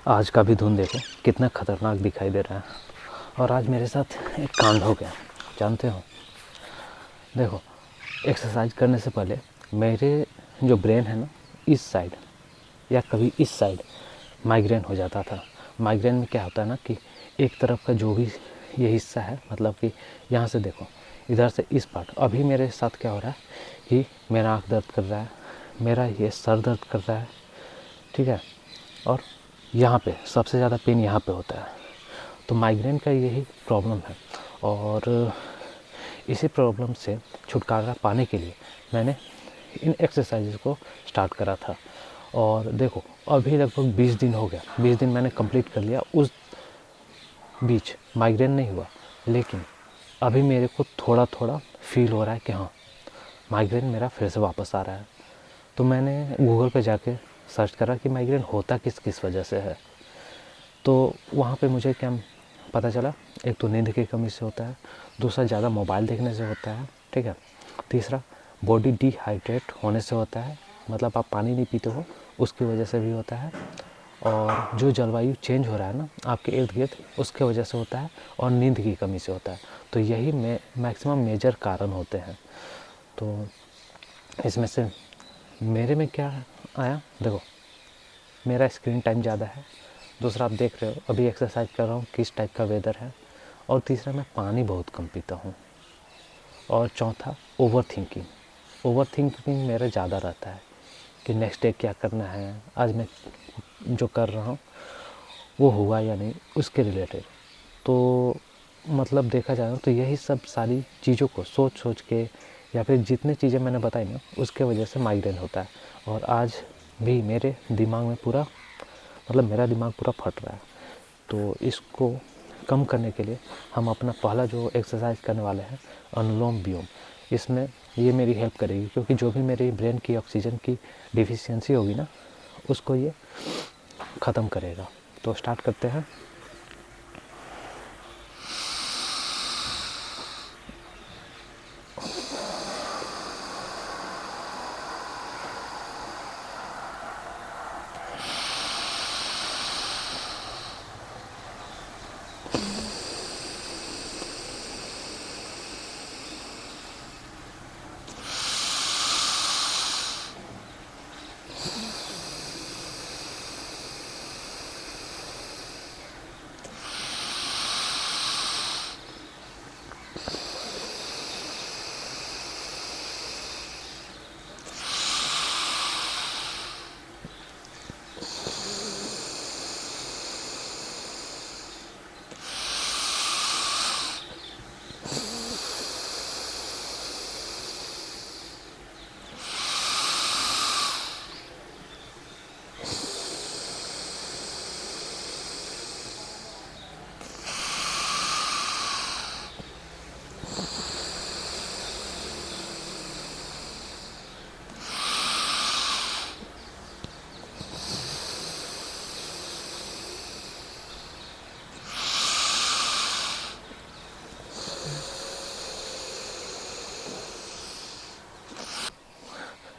आज का भी धुन देखो कितना ख़तरनाक दिखाई दे रहा है। और आज मेरे साथ एक कांड हो गया, जानते हो। देखो, एक्सरसाइज करने से पहले मेरे जो ब्रेन है ना, इस साइड या कभी इस साइड माइग्रेन हो जाता था। माइग्रेन में क्या होता है ना कि एक तरफ का जो भी ये हिस्सा है, मतलब कि यहाँ से देखो, इधर से इस पार्ट, अभी मेरे साथ क्या हो रहा है कि मेरा आँख दर्द कर रहा है, मेरा ये सर दर्द कर रहा है, ठीक है। और यहाँ पे सबसे ज़्यादा पेन यहाँ पे होता है। तो माइग्रेन का यही प्रॉब्लम है। और इसी प्रॉब्लम से छुटकारा पाने के लिए मैंने इन एक्सरसाइज को स्टार्ट करा था। और देखो, अभी लगभग 20 दिन हो गया, 20 दिन मैंने कंप्लीट कर लिया। उस बीच माइग्रेन नहीं हुआ, लेकिन अभी मेरे को थोड़ा थोड़ा फील हो रहा है कि हाँ, माइग्रेन मेरा फिर से वापस आ रहा है। तो मैंने गूगल पे जाके सर्च करा कि माइग्रेन होता किस किस वजह से है। तो वहाँ पे मुझे क्या पता चला, एक तो नींद की कमी से होता है, दूसरा ज़्यादा मोबाइल देखने से होता है, ठीक है। तीसरा बॉडी डिहाइड्रेट होने से होता है, मतलब आप पानी नहीं पीते हो, उसकी वजह से भी होता है। और जो जलवायु चेंज हो रहा है ना आपके इर्द गिर्द, उसके वजह से होता है। और नींद की कमी से होता है। तो यही मैक्सिमम मेजर कारण होते हैं। तो इसमें से मेरे में क्या आया, देखो, मेरा स्क्रीन टाइम ज़्यादा है। दूसरा, आप देख रहे हो अभी एक्सरसाइज कर रहा हूँ, किस टाइप का वेदर है। और तीसरा, मैं पानी बहुत कम पीता हूँ। और चौथा, ओवर थिंकिंग मेरा ज़्यादा रहता है कि नेक्स्ट डे क्या करना है, आज मैं जो कर रहा हूँ वो हुआ या नहीं, उसके रिलेटेड। तो मतलब देखा जाए तो यही सब सारी चीज़ों को सोच सोच के, या फिर जितनी चीज़ें मैंने बताई ना, उसके वजह से माइग्रेन होता है। और आज भी मेरे दिमाग में पूरा, मतलब मेरा दिमाग पूरा फट रहा है। तो इसको कम करने के लिए हम अपना पहला जो एक्सरसाइज करने वाले हैं, अनुलोम विलोम, इसमें ये मेरी हेल्प करेगी, क्योंकि जो भी मेरी ब्रेन की ऑक्सीजन की डिफिशियंसी होगी ना, उसको ये ख़त्म करेगा। तो स्टार्ट करते हैं।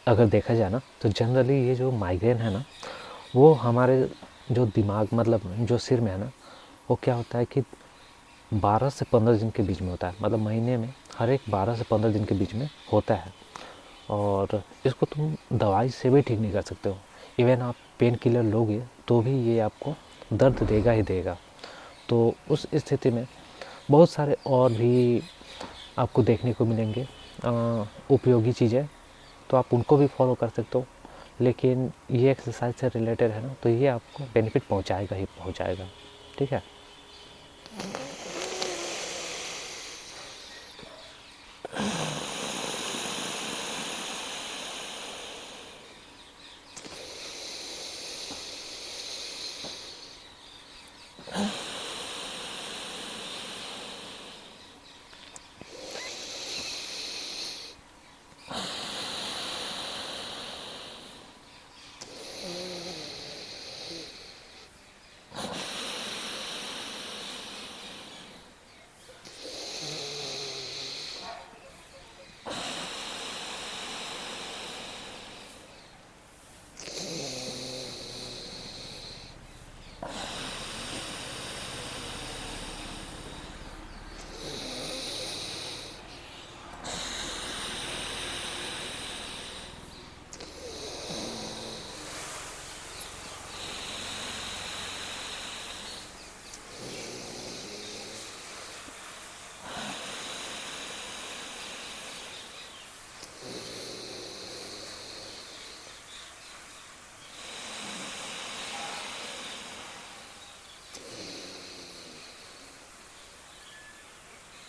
अगर देखा जाए ना, तो जनरली ये जो माइग्रेन है ना, वो हमारे जो दिमाग, मतलब जो सिर में है ना, वो क्या होता है कि 12 से 15 दिन के बीच में होता है। मतलब महीने में हर एक 12 से 15 दिन के बीच में होता है। और इसको तुम दवाई से भी ठीक नहीं कर सकते हो। इवन आप पेन किलर लोगे तो भी ये आपको दर्द देगा ही देगा। तो उस स्थिति में बहुत सारे और भी आपको देखने को मिलेंगे उपयोगी चीज़ें, तो आप उनको भी फॉलो कर सकते हो। लेकिन ये एक्सरसाइज से रिलेटेड है ना, तो ये आपको बेनिफिट पहुंचाएगा ही पहुंचाएगा, ठीक है।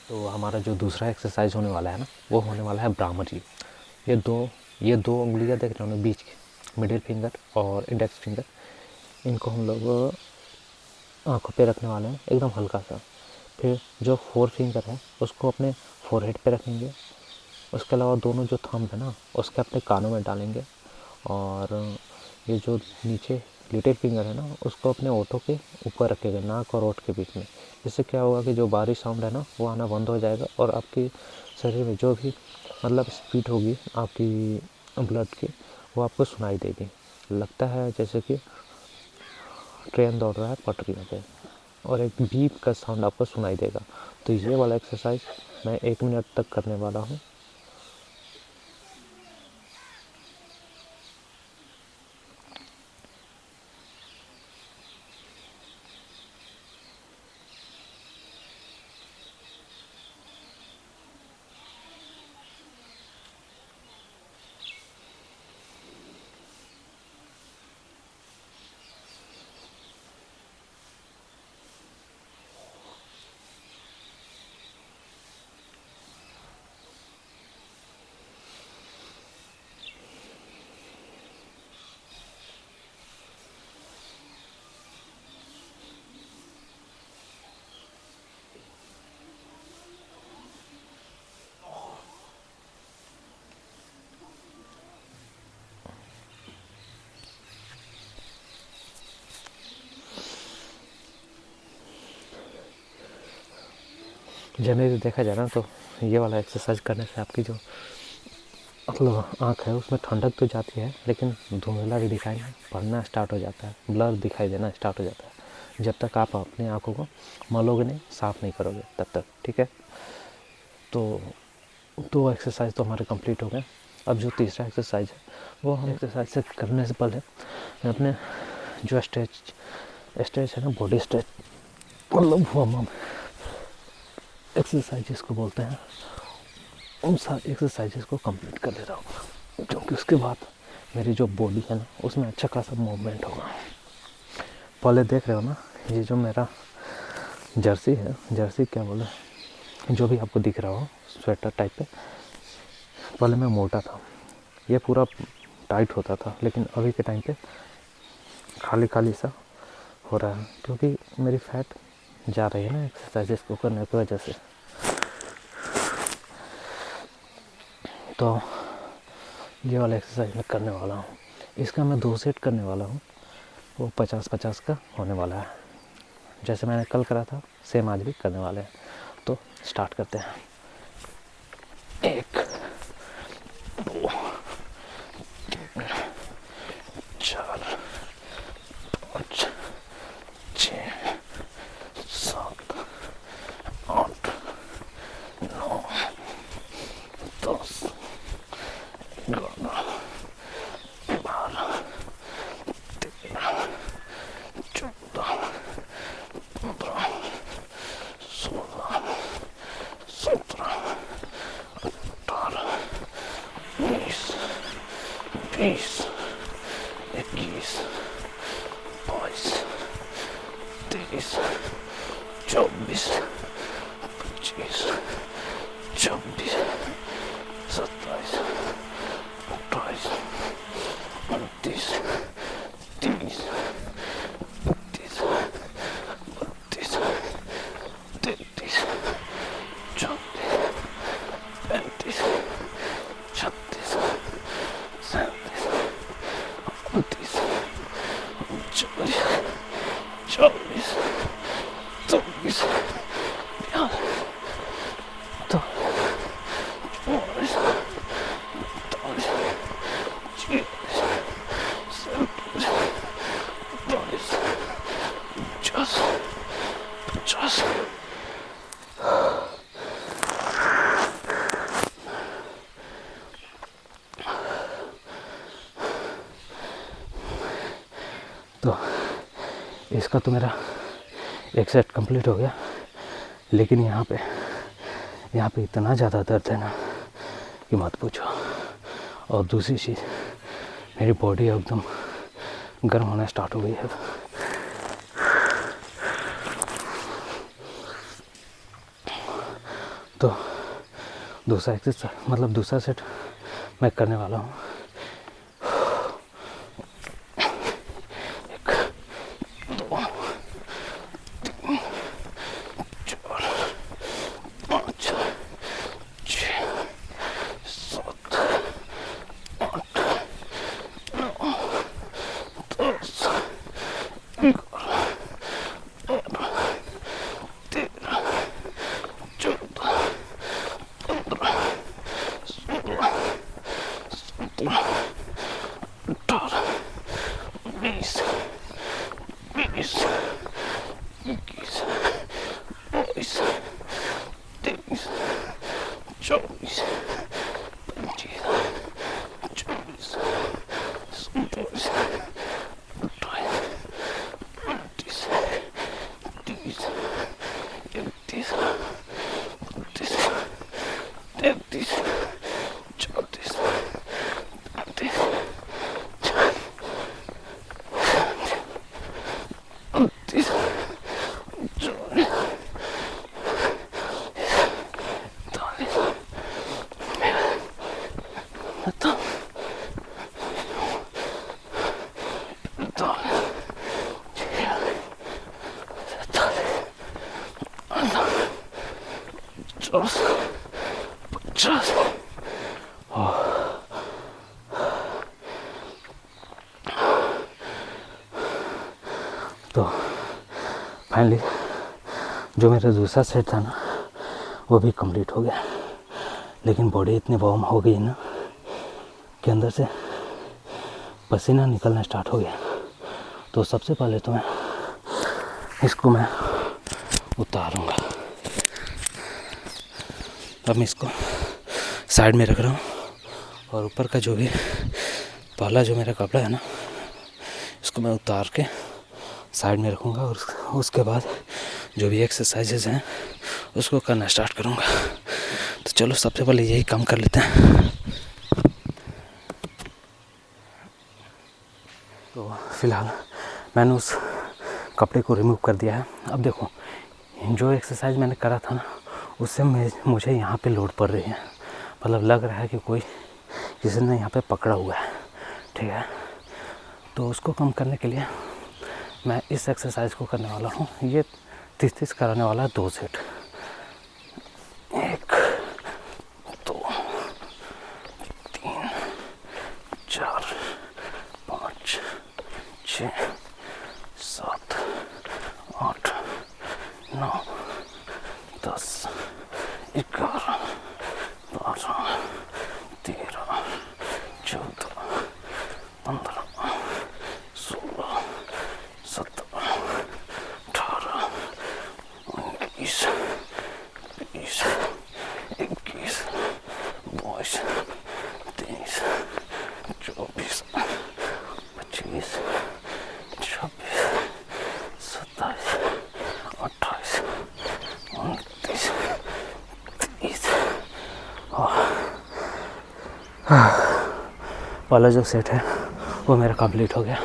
तो हमारा जो दूसरा एक्सरसाइज होने वाला है ना, वो होने वाला है ब्राह्मरी। ये दो उंगलियां देख रहे हो ना बीच की, मिडिल फिंगर और इंडेक्स फिंगर, इनको हम लोग आँखों पे रखने वाले हैं एकदम हल्का सा। फिर जो 4 फिंगर है उसको अपने फोरहेड पे रखेंगे। उसके अलावा दोनों जो थंब है ना उसके अपने कानों में डालेंगे। और ये जो नीचे लिटिल फिंगर है ना उसको अपने ओठों के ऊपर रखेंगे, नाक और ओठ के बीच में। इससे क्या होगा कि जो बारिश साउंड है ना वो आना बंद हो जाएगा, और आपके शरीर में जो भी मतलब स्पीड होगी आपकी ब्लड की, वो आपको सुनाई देगी। लगता है जैसे कि ट्रेन दौड़ रहा है पटरियों पे, और एक बीप का साउंड आपको सुनाई देगा। तो ये वाला एक्सरसाइज मैं 1 मिनट तक करने वाला हूँ। जनरली देखा जाए ना तो ये वाला एक्सरसाइज करने से आपकी जो मतलब आँख है उसमें ठंडक तो जाती है, लेकिन धुंधला भी दिखाई पड़ना स्टार्ट हो जाता है, ब्लर दिखाई देना स्टार्ट हो जाता है। जब तक आप अपनी आँखों को मलोगे नहीं, साफ़ नहीं करोगे तब तक, ठीक है। तो 2 एक्सरसाइज तो हमारे कंप्लीट हो गए। अब जो तीसरा एक्सरसाइज है वो हम एक्सरसाइज से करने से पहले अपने जो स्ट्रेच है ना, बॉडी स्ट्रेच मतलब वार्म अप एक्सरसाइज जिसको बोलते हैं, उन सारे एक्सरसाइजेस को कंप्लीट कर लेता हूँ, क्योंकि उसके बाद मेरी जो बॉडी है ना उसमें अच्छा खासा मूवमेंट होगा। पहले देख रहे हो ना, ये जो मेरा जर्सी है, जर्सी क्या बोले, जो भी आपको दिख रहा हो स्वेटर टाइप पे, पहले मैं मोटा था, ये पूरा टाइट होता था, लेकिन अभी के टाइम पे खाली खाली सा हो रहा है, क्योंकि मेरी फैट जा रही है ना एक्सरसाइजेस को करने की वजह से। तो ये वाला एक्सरसाइज मैं करने वाला हूँ, इसका मैं 2 सेट करने वाला हूँ, वो 50-50 का होने वाला है। जैसे मैंने कल करा था सेम आज भी करने वाले हैं। तो स्टार्ट करते हैं। 1 2 3 4 5 6 7 8 9 10 11 12 13 14 15 16 17 18 19 20 21 22 23 24 25 26 27 28 29 30 31 32 33 34 35 36 37 38 40 44 44 तो इसका तो मेरा एक सेट कंप्लीट हो गया, लेकिन यहाँ पे इतना ज़्यादा दर्द है ना कि मत पूछो। और दूसरी चीज़, मेरी बॉडी एकदम गर्म होना स्टार्ट हो गई है। तो दूसरा एक्सरसाइज मतलब दूसरा सेट मैं करने वाला हूँ। 1 2 3 4 5 6 7 8 9 10 11 13 14 15 16 17 18 20 21 22 23 24 25 26 27 28 29 30 31 32 33 34 35 36 50। तो फाइनली जो मेरा दूसरा सेट था ना वो भी कंप्लीट हो गया, लेकिन बॉडी इतनी वार्म हो गई ना कि अंदर से पसीना निकलना स्टार्ट हो गया। तो सबसे पहले तो इसको मैं उतारूंगा। अब मैं इसको साइड में रख रहा हूँ और ऊपर का जो भी पहला जो मेरा कपड़ा है ना इसको मैं उतार के साइड में रखूँगा और उसके बाद जो भी एक्सरसाइजेज हैं उसको करना स्टार्ट करूँगा। तो चलो सबसे पहले यही काम कर लेते हैं। तो फिलहाल मैंने उस कपड़े को रिमूव कर दिया है। अब देखो जो एक्सरसाइज मैंने करा था ना उससे मुझे यहाँ पे लोड पड़ रही है, मतलब लग रहा है कि कोई किसी ने यहाँ पे पकड़ा हुआ है, ठीक है। तो उसको कम करने के लिए मैं इस एक्सरसाइज को करने वाला हूँ। ये 30 कराने वाला है 2 सेट। 1 2 3 4 5 6 7 8 9 10 11 12 13 14 15 16 17 18 19 20 21 22 23 24 25 26 27 28 29 30। पहला जो सेट है वो मेरा कंप्लीट हो गया।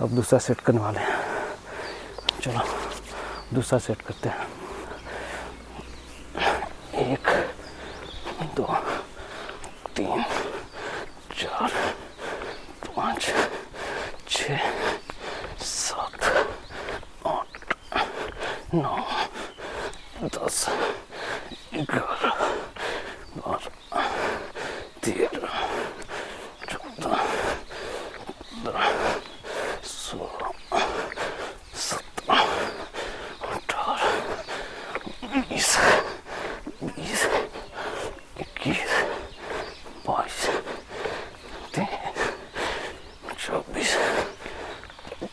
अब दूसरा सेट करने वाले हैं। चलो दूसरा सेट करते हैं। 1 2 3 4 5 6 7 8 9 10 11 12 13 14 15 16 17 18 19 20 21 22 23 24 25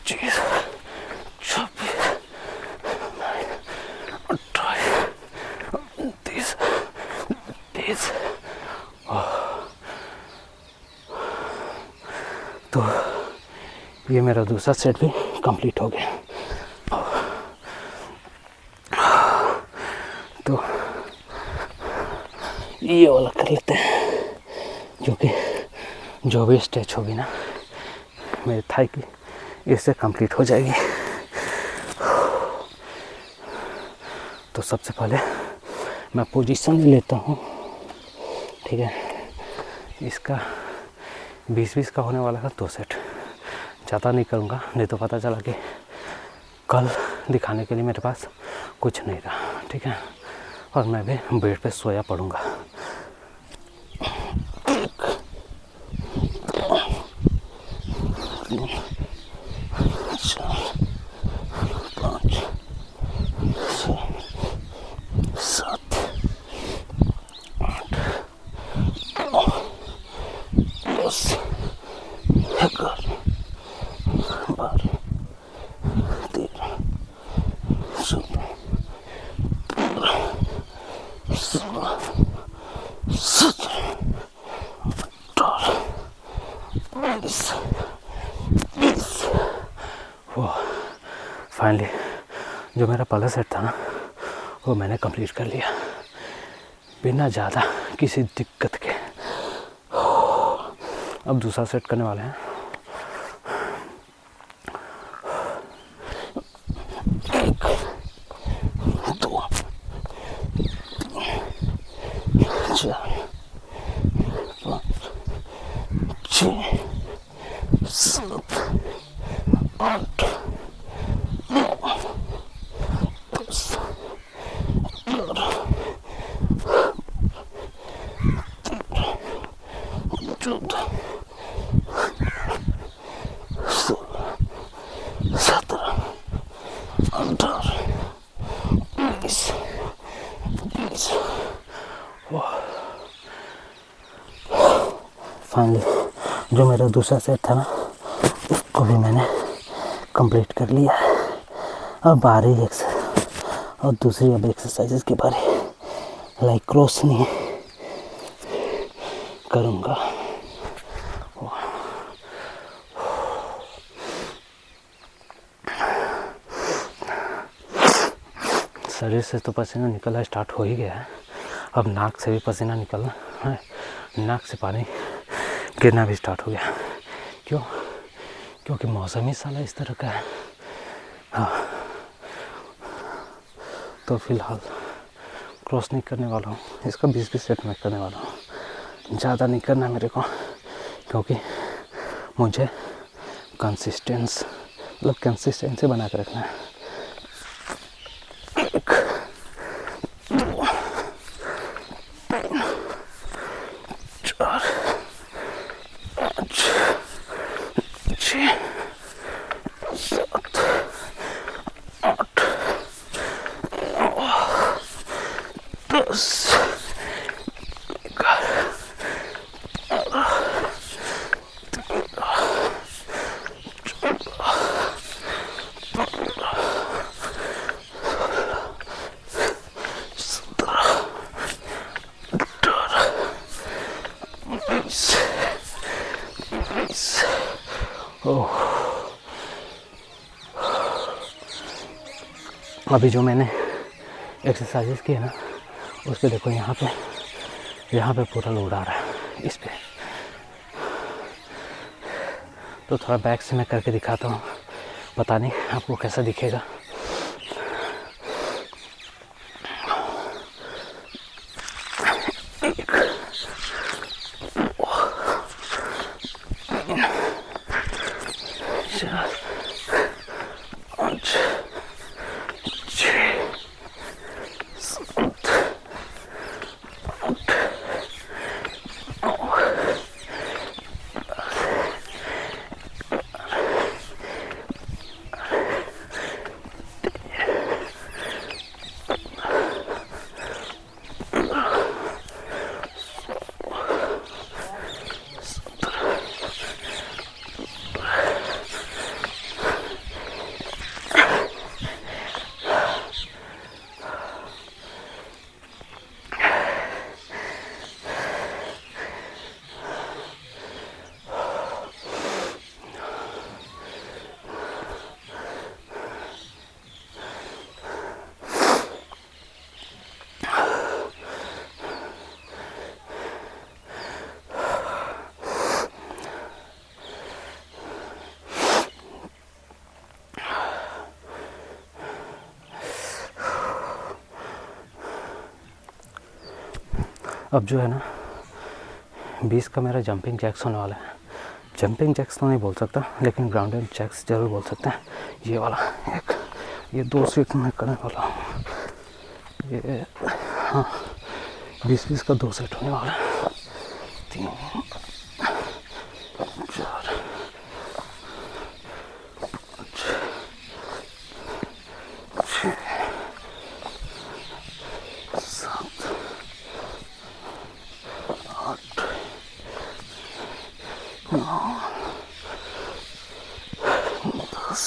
26 28 29 30। तो ये मेरा दूसरा सेट भी कंप्लीट हो गया। तो ये वाला कर लेते हैं, क्योंकि जो भी स्ट्रेच होगी ना मेरे थाई की इससे कंप्लीट हो जाएगी। तो सबसे पहले मैं पोजीशन ले लेता हूँ, ठीक है। इसका 20-20 का होने वाला था 2 सेट, ज़्यादा नहीं करूँगा, नहीं तो पता चला कि कल दिखाने के लिए मेरे पास कुछ नहीं रहा, ठीक है। और मैं भी बेड पे सोया पड़ूँगा। 20 वो फाइनली जो मेरा पहला सेट था ना, वो मैंने कंप्लीट कर लिया बिना ज़्यादा किसी दिक्कत के। अब दूसरा सेट करने वाले हैं। 1 2 4 5 6 7 8 9 10 11 14 16 17 18 19 20। फाइनली जो मेरा दूसरा सेट था ना, उसको भी मैंने कंप्लीट कर लिया। अब बारी और दूसरी अब एक्सरसाइजेस के बारे लाइक क्रॉस नहीं करूँगा। शरीर से तो पसीना निकलना स्टार्ट हो ही गया है, अब नाक से भी पसीना निकलना है, नाक से पानी गिरना भी स्टार्ट हो गया। क्यों? क्योंकि मौसम ही साला इस तरह का है। हाँ, तो फिलहाल क्रॉस नहीं करने वाला हूँ, इसका 20-20 सेट में करने वाला हूँ, ज़्यादा नहीं करना मेरे को, क्योंकि मुझे कंसिस्टेंसी बना कर रखना है। 1 2 3 4 5 6 7 8 9 10 11 अभी जो मैंने एक्सरसाइजेस किए ना, उस पर देखो, यहाँ पे पूरा लोड आ रहा है इस पे। तो थोड़ा बैक से मैं करके दिखाता हूँ, पता नहीं आपको कैसा दिखेगा। अब जो है ना 20 का मेरा जंपिंग जैक्स होने वाला है। जंपिंग जैक्स तो नहीं बोल सकता, लेकिन ग्राउंडेड जैक्स ज़रूर बोल सकते हैं। ये वाला एक, ये 2 सेट में करने वाला हूँ। ये हाँ 20-20 का 2 सेट होने वाला है। 3 4 6 7 8 9 10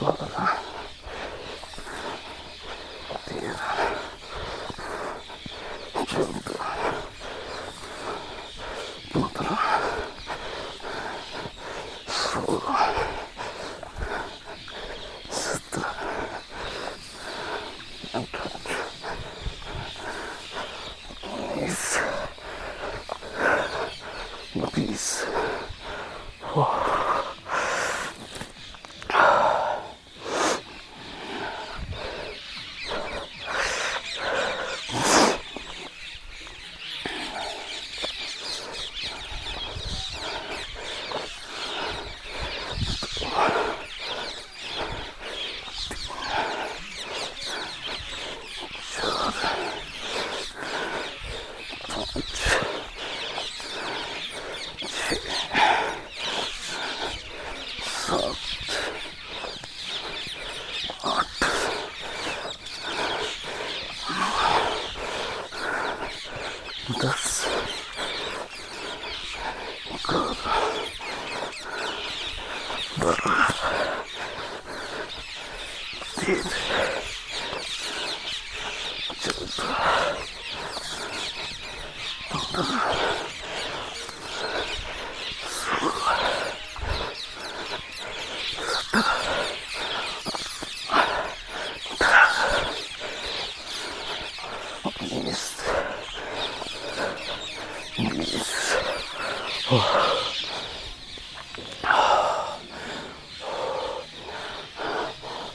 12 13 14 15 16 17 18 19 20।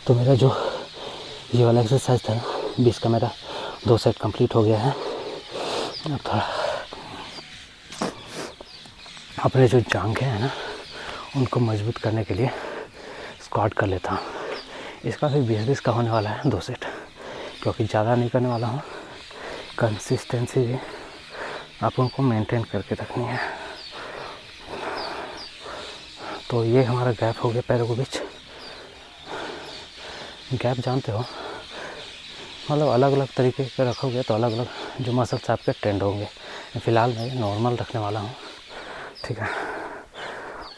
तो मेरा जो ये वाला एक्सरसाइज था 20 का, मेरा 2 सेट कंप्लीट हो गया है। अब थोड़ा अपने जो जांघें हैं ना उनको मजबूत करने के लिए स्क्वाट कर लेता हूँ। इसका फिर 20-20 का होने वाला है 2 सेट, क्योंकि ज़्यादा नहीं करने वाला हूँ। कंसिस्टेंसी भी आप उनको मेंटेन करके रखनी है। तो ये हमारा गैप हो गया पैरों के बीच। गैप जानते हो, मतलब अलग अलग तरीके के रखोगे तो अलग अलग जो मसल्स आपके ट्रेंड होंगे। फ़िलहाल मैं नॉर्मल रखने वाला हूँ, ठीक है।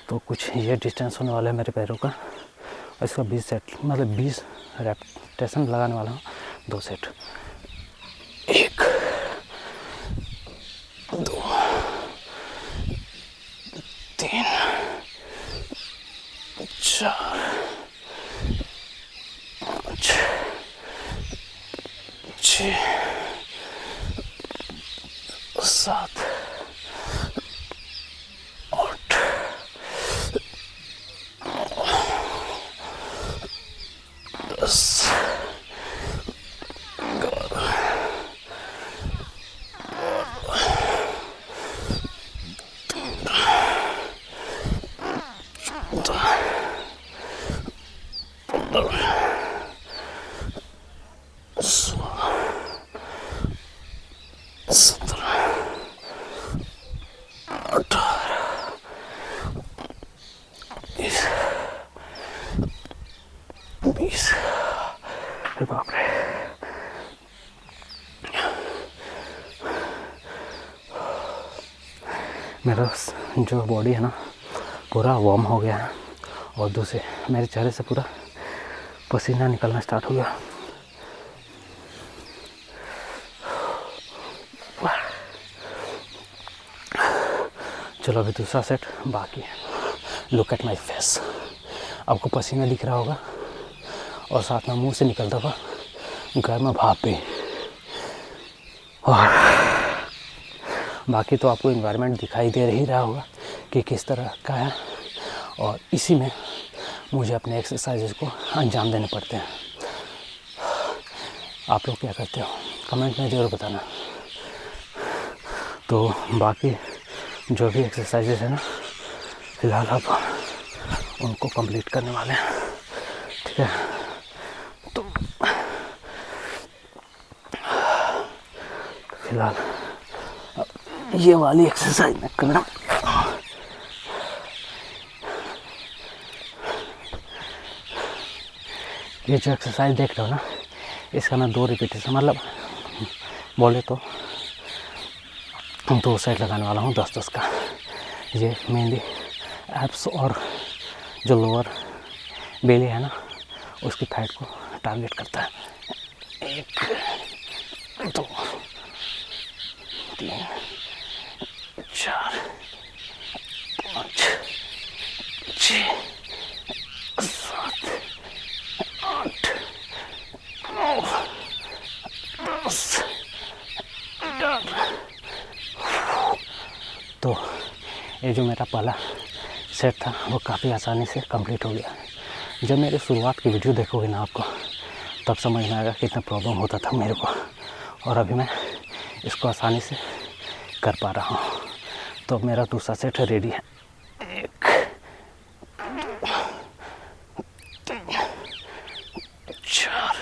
तो कुछ ये डिस्टेंस होने वाला है मेरे पैरों का। और इसका 20 सेट मतलब 20 रेपिटेशन लगाने वाला हूँ 2 सेट। 1 2 3 4 5 6 7 8 10 20। अरे बाप रे, मेरा जो बॉडी है ना पूरा वार्म हो गया है। और दूसरे मेरे चेहरे से पूरा पसीना निकलना स्टार्ट हो गया। चलो अभी दूसरा सेट बाकी है। Look at my face. आपको पसीना दिख रहा होगा और साथ में मुंह से निकलता हुआ गर्म भाप भी। और बाकी तो आपको इन्वायरमेंट दिखाई दे ही रहा होगा कि किस तरह का है। और इसी में मुझे अपने एक्सरसाइजेज को अंजाम देने पड़ते हैं। आप लोग क्या करते हो कमेंट में ज़रूर बताना। तो बाकी जो भी एक्सरसाइजेस है ना, फ़िलहाल आप उनको कंप्लीट करने वाले हैं, ठीक है। तो फिलहाल ये वाली एक्सरसाइज मैं करना। ये जो एक्सरसाइज देख रहे हो ना, इसका मैं 2 रिपीटेशन, मतलब बोले तो 2 सेट लगाने वाला हूँ 10-10 का। ये मेनली एब्स और जो लोअर बेली है ना, उसकी फैट को टारगेट करता है। 1 2 3 4 5 6 7 8 9 10 11। तो ये जो मेरा पहला सेट था वो काफ़ी आसानी से कंप्लीट हो गया। जब मेरे शुरुआत की वीडियो देखोगे ना आपको, तब समझ में आएगा कितना प्रॉब्लम होता था मेरे को, और अभी मैं इसको आसानी से कर पा रहा हूँ। तो मेरा दूसरा सेट रेडी है। 1 2 3 4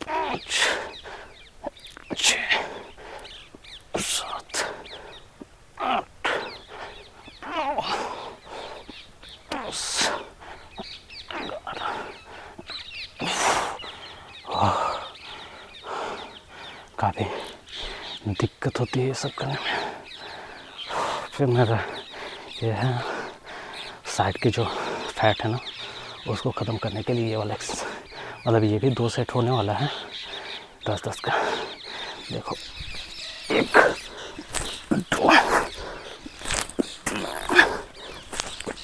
5 6 7 8 9 10 11। काफ़ी दिक्कत होती है ये सब करने में। फिर मेरा ये है साइड की जो फैट है ना, उसको ख़त्म करने के लिए ये वाला एक्सरसाइज, मतलब ये भी 2 सेट होने वाला है 10-10 का। देखो 1 2 3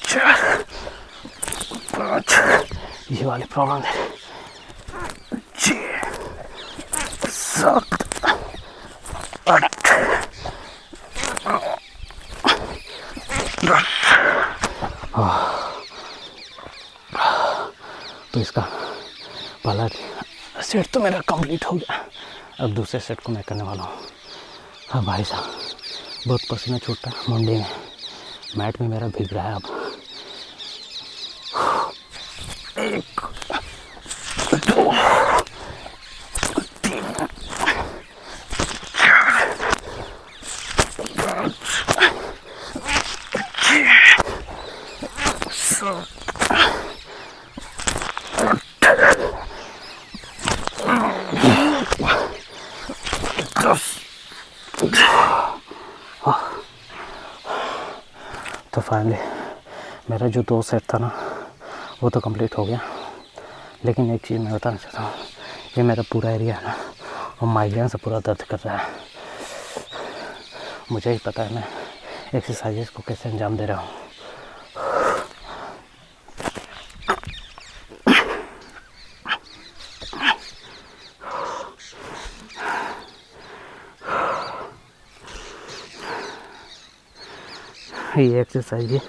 4 5, ये वाली प्रॉब्लम है, 6 7 8 9 10। तो इसका पहला सेट तो मेरा कंप्लीट हो गया। अब दूसरे सेट को मैं करने वाला हूँ। हाँ भाई साहब, बहुत पसीना छूटता है मुंडी में, मैट में मेरा भीग रहा है अब। 1 2 3 4 5 6 7 तो फाइनली मेरा जो 2 सेट था ना, वो तो कंप्लीट हो गया। लेकिन एक चीज़ मैं बताना चाहता हूँ, ये मेरा पूरा एरिया है ना, वो माइग्रेन से पूरा दर्द कर रहा है। मुझे ही पता है मैं एक्सरसाइजेस को कैसे अंजाम दे रहा हूँ। ये एक्सरसाइज ही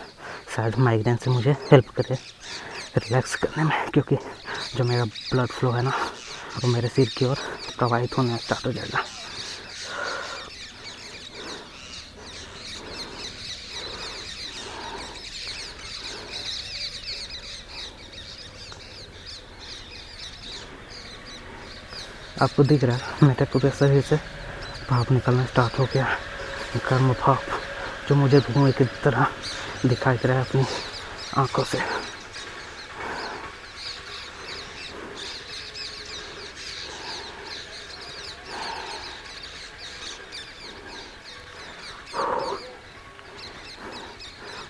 शायद माइग्रेन से मुझे हेल्प करे रिलैक्स करने में, क्योंकि जो मेरा ब्लड फ्लो है ना, वो मेरे सिर की ओर प्रवाहित होना स्टार्ट हो जाएगा। आपको दिख रहा है मेरे पूरे शरीर से भाप निकलना स्टार्ट हो गया, गर्म भाप जो मुझे धुएं की तरह दिखाई दे रहा है अपनी आंखों से।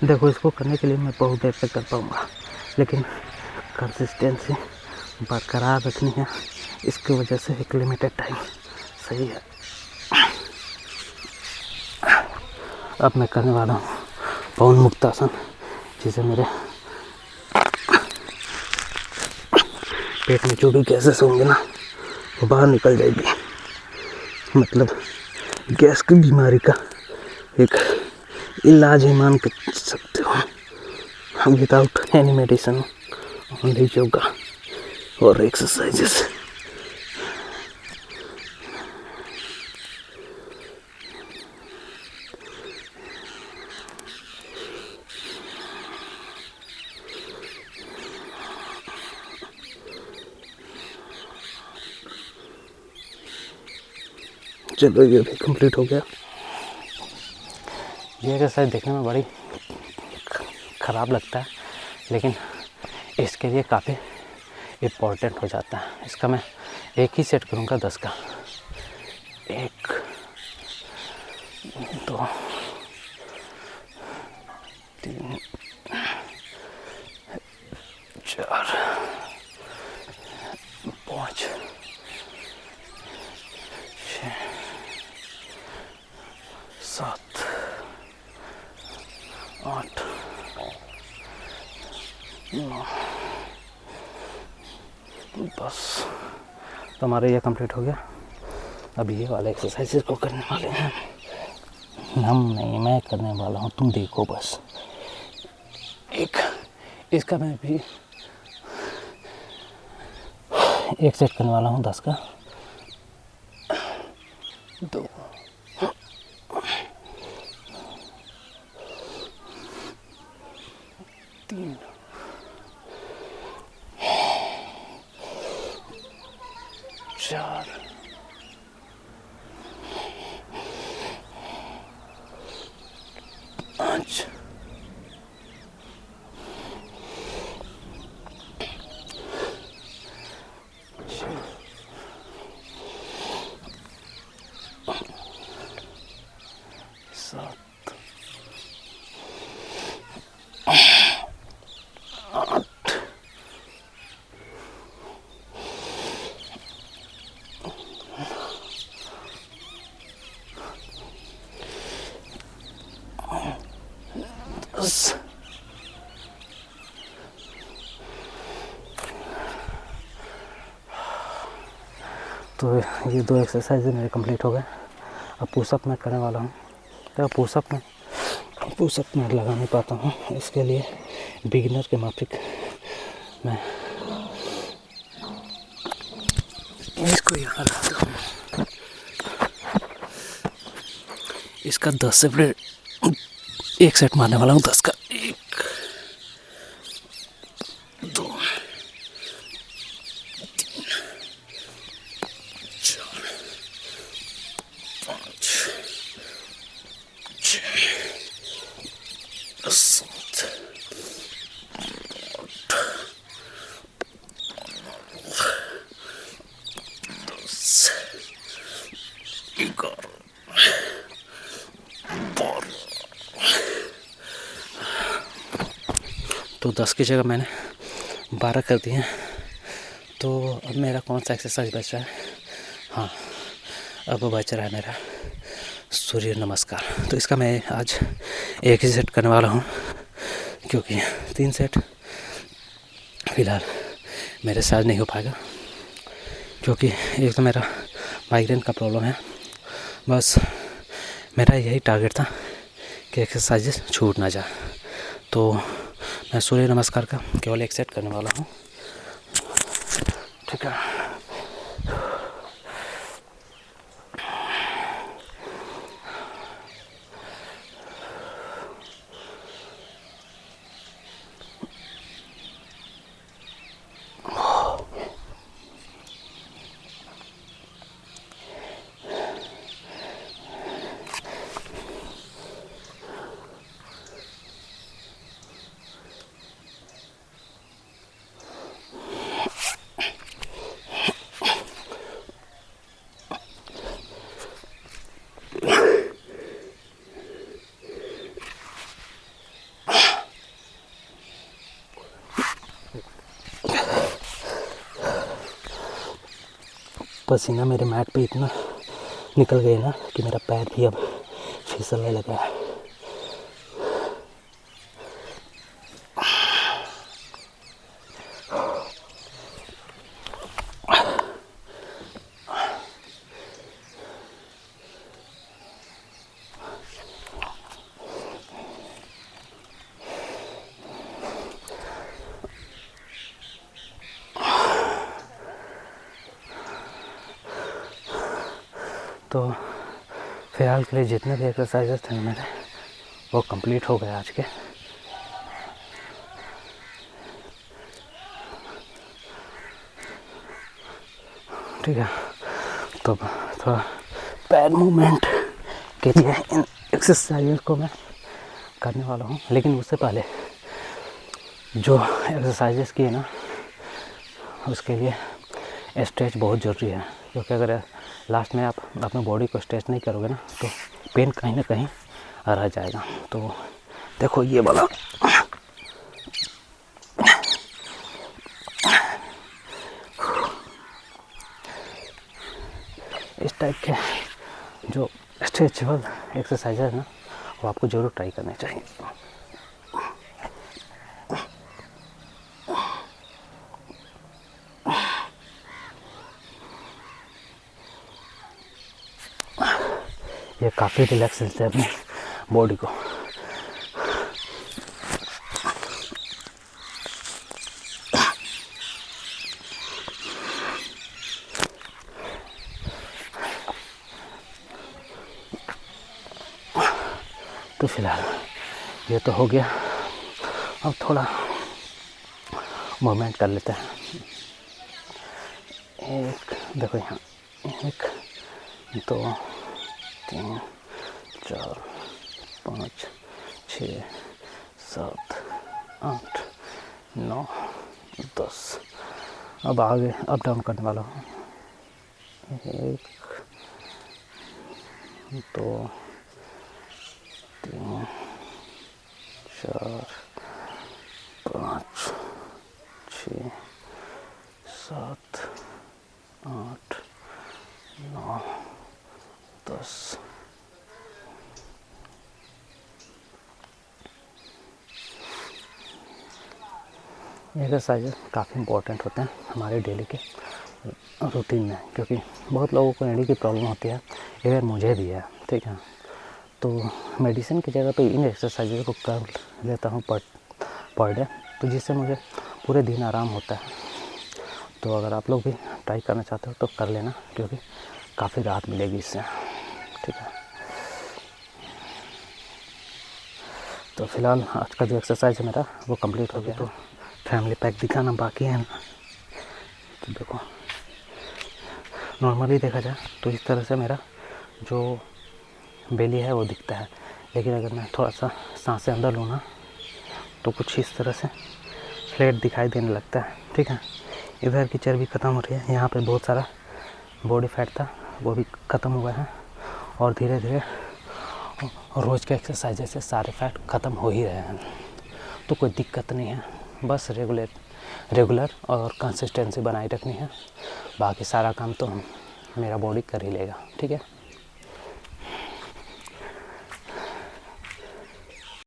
देखो, इसको करने के लिए मैं बहुत देर तक कर पाऊँगा, लेकिन कंसिस्टेंसी बरकरार रखनी है, इसकी वजह से एक लिमिटेड टाइम सही है। अब मैं करने वाला हूँ पवन मुक्तासन, जिसे मेरे पेट में जो भी गैसेस होंगे ना, वो बाहर निकल जाएगी। मतलब गैस की बीमारी का एक इलाज ही मान के सकते हो, without any medicine, only yoga और एक्सरसाइजेस। चलो ये भी कंप्लीट हो गया। ये एक्सरसाइज देखने में बड़ी ख़राब लगता है, लेकिन इसके लिए काफ़ी इम्पोर्टेंट हो जाता है। इसका मैं एक ही सेट करूँगा 10 का। 1 2 3 4 5 6 7 8 9 10। तो हमारा ये कंप्लीट हो गया। अब ये वाले एक्सरसाइजेस को करने वाले हैं हम, नहीं मैं करने वाला हूँ, तुम देखो बस। एक इसका मैं भी एक सेट करने वाला हूँ 10 का। 2 3 4 5 7 8 10। तो ये 2 एक्सरसाइज मेरे कंप्लीट हो गए। अब पुशअप मैं करने वाला हूँ। तो पुशअप में लगा नहीं पाता हूँ, इसके लिए बिगिनर के माफिक मैं इसको यहाँ रखता हूँ। इसका 10 से पहले एक सेट मारने वाला हूँ 10 का। 1 2 3 4 5 6 7 8 10 11 12। तो 10 की जगह मैंने 12 कर दिए हैं। तो अब मेरा कौन सा एक्सरसाइज बच रहा है? हाँ, अब बच रहा है मेरा सूर्य नमस्कार। तो इसका मैं आज एक ही सेट करने वाला हूँ, क्योंकि 3 सेट फ़िलहाल मेरे साथ नहीं हो पाएगा, क्योंकि एक तो मेरा माइग्रेन का प्रॉब्लम है। बस मेरा यही टारगेट था कि एक्सरसाइजेस छूट ना जाए। तो मैं सूर्य नमस्कार का केवल एक सेट करने वाला हूँ, ठीक है। पसीना मेरे मैट पे इतना निकल गया ना कि मेरा पैर भी अब फिसलने लगा है। तो फ़िलहाल के लिए जितने भी एक्सरसाइजेस थे मेरे, वो कंप्लीट हो गए आज के। ठीक है, तो थोड़ा पैर मूवमेंट के लिए इन एक्सरसाइज को मैं करने वाला हूँ। लेकिन उससे पहले जो एक्सरसाइजेस किए ना, उसके लिए स्ट्रेच बहुत ज़रूरी है, क्योंकि अगर लास्ट में आप अपने बॉडी को स्ट्रेच नहीं करोगे ना तो पेन कहीं ना कहीं रह जाएगा। तो देखो ये वाला इस टाइप के जो स्ट्रेचेबल एक्सरसाइज है ना, वो आपको ज़रूर ट्राई करने चाहिए। ये काफ़ी रिलैक्स देते हैं अपनी बॉडी को। तो फिलहाल ये तो हो गया, अब थोड़ा मूवमेंट कर लेते हैं। एक देखो यहाँ, 1 2 3 4 5 6 7 8 9 10। अब आगे अप डाउन करने वाला हूँ। 1 2 3 4 5 6 7 8 9 10। एक्सरसाइज काफ़ी इम्पोर्टेंट होते हैं हमारे डेली के रूटीन में, क्योंकि बहुत लोगों को एडी की प्रॉब्लम होती है, इवन मुझे भी है, ठीक है। तो मेडिसिन की जगह पे इन एक्सरसाइज को कर लेता हूँ पर डे, तो जिससे मुझे पूरे दिन आराम होता है। तो अगर आप लोग भी ट्राई करना चाहते हो तो कर लेना, क्योंकि काफ़ी राहत मिलेगी इससे, ठीक है। तो फिलहाल आज का जो एक्सरसाइज है मेरा वो कंप्लीट हो गया। तो फैमिली पैक दिखाना बाकी है ना। तो देखो, नॉर्मली देखा जाए तो इस तरह से मेरा जो बेली है वो दिखता है, लेकिन अगर मैं थोड़ा सा सांसें अंदर लूँ ना तो कुछ इस तरह से फ्लैट दिखाई देने लगता है, ठीक है। इधर की चर्बी ख़त्म हो रही है, यहाँ पे बहुत सारा बॉडी फैट था वो भी ख़त्म हुआ है, और धीरे धीरे रोज़ के एक्सरसाइज से सारे फैट ख़त्म हो ही रहे हैं। तो कोई दिक्कत नहीं है, बस रेगुलर और कंसिस्टेंसी बनाए रखनी है, बाकी सारा काम तो मेरा बॉडी कर ही लेगा, ठीक है।